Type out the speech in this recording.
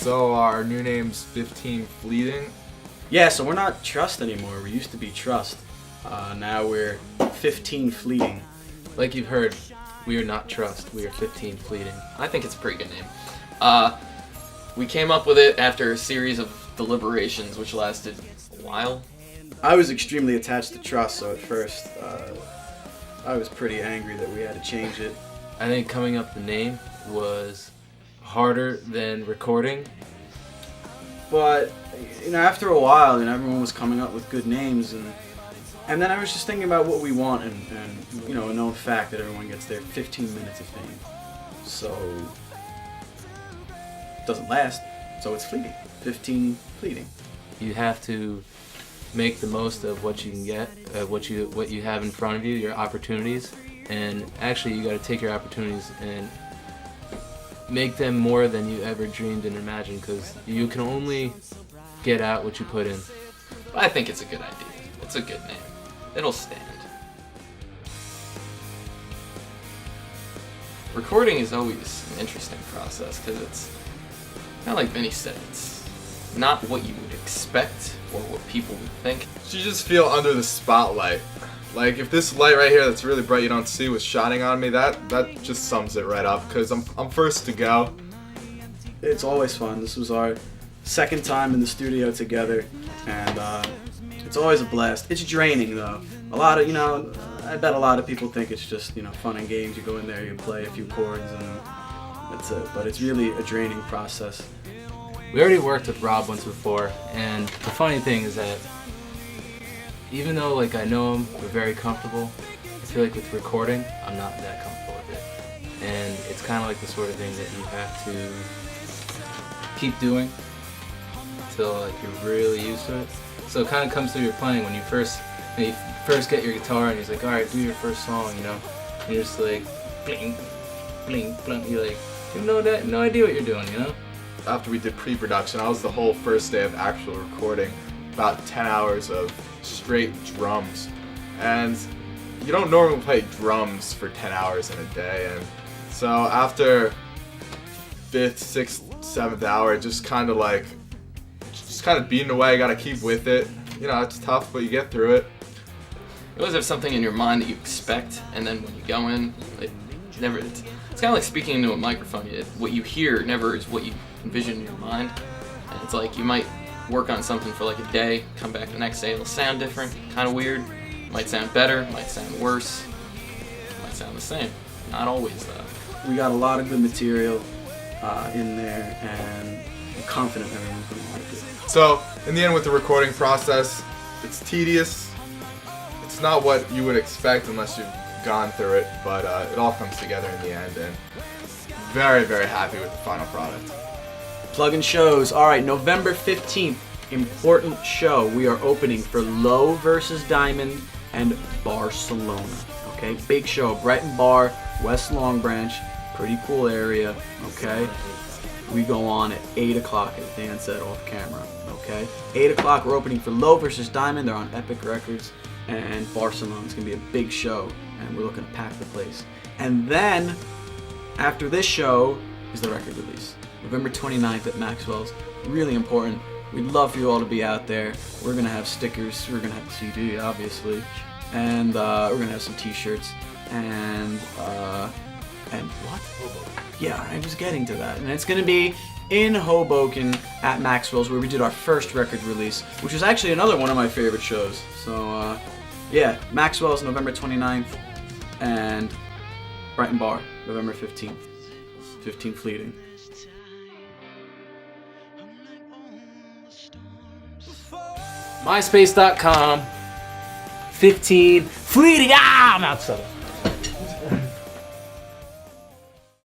So our new name's 15 Fleeting. Yeah, so we're not Trust anymore. We used to be Trust. Now we're 15 Fleeting. Like you've heard, we are not Trust. We are 15 Fleeting. I think it's a pretty good name. We came up with it after a series of deliberations, which lasted a while. I was extremely attached to Trust, so at first I was pretty angry that we had to change it. I think coming up with the name was harder than recording. But after a while, everyone was coming up with good names, and then I was just thinking about what we want, and a known fact that everyone gets their 15 minutes of fame. So it doesn't last, so it's fleeting. 15 fleeting. You have to make the most of what you can get, what you have in front of you, your opportunities, and actually you got to take your opportunities and make them more than you ever dreamed and imagined, because you can only get out what you put in. I think it's a good idea. It's a good name. It'll stand. Recording is always an interesting process because it's kind of like Vinny said. It's not what you would expect or what people would think. You just feel under the spotlight. Like if this light right here that's really bright you don't see was shining on me, that just sums it right up, because I'm first to go. It's always fun. This was our second time in the studio together, and it's always a blast. It's draining though. A lot of, I bet a lot of people think it's just, fun and games. You go in there, you play a few chords, and that's it. But it's really a draining process. We already worked with Rob once before, and the funny thing is that even though I know him, we're very comfortable, I feel like with recording, I'm not that comfortable with it. And it's kind of like the sort of thing that you have to keep doing until you're really used to it. So it kind of comes through your playing when you first get your guitar and he's like, all right, do your first song, and you're just like, bling, bling, bling. You're like, you have no idea what you're doing, After we did pre-production, I was the whole first day of actual recording, about 10 hours of straight drums. And you don't normally play drums for 10 hours in a day. And so after 5th, 6th, 7th hour, just kind of beating away, gotta keep with it. It's tough, but you get through it. You always have something in your mind that you expect, and then when you go in, it's kind of like speaking into a microphone. What you hear never is what you envision in your mind. And it's like you might work on something for a day, come back the next day, it'll sound different, kind of weird. Might sound better, might sound worse, might sound the same. Not always though. We got a lot of good material in there, and I'm confident everyone's going to like it. So in the end, with the recording process, it's tedious. It's not what you would expect unless you've gone through it, but it all comes together in the end, and very, very happy with the final product. Plug-in shows. All right, November 15th, important show. We are opening for Low versus Diamond and Barcelona. Okay, big show. Brighton Bar, West Long Branch, pretty cool area. Okay, we go on at 8 o'clock, as Dan said off camera. Okay, 8 o'clock. We're opening for Low versus Diamond. They're on Epic Records, and Barcelona. It's gonna be a big show, and we're looking to pack the place. And then after this show is the record release. November 29th at Maxwell's. Really important. We'd love for you all to be out there. We're going to have stickers. We're going to have a CD, obviously. And we're going to have some t-shirts. And what? Hoboken. Yeah, I'm just getting to that. And it's going to be in Hoboken at Maxwell's, where we did our first record release, which was actually another one of my favorite shows. So, yeah, Maxwell's November 29th. And Brighton Bar, November 15th. 15 Fleeting. MySpace.com 15 Fleeting. I'm outside.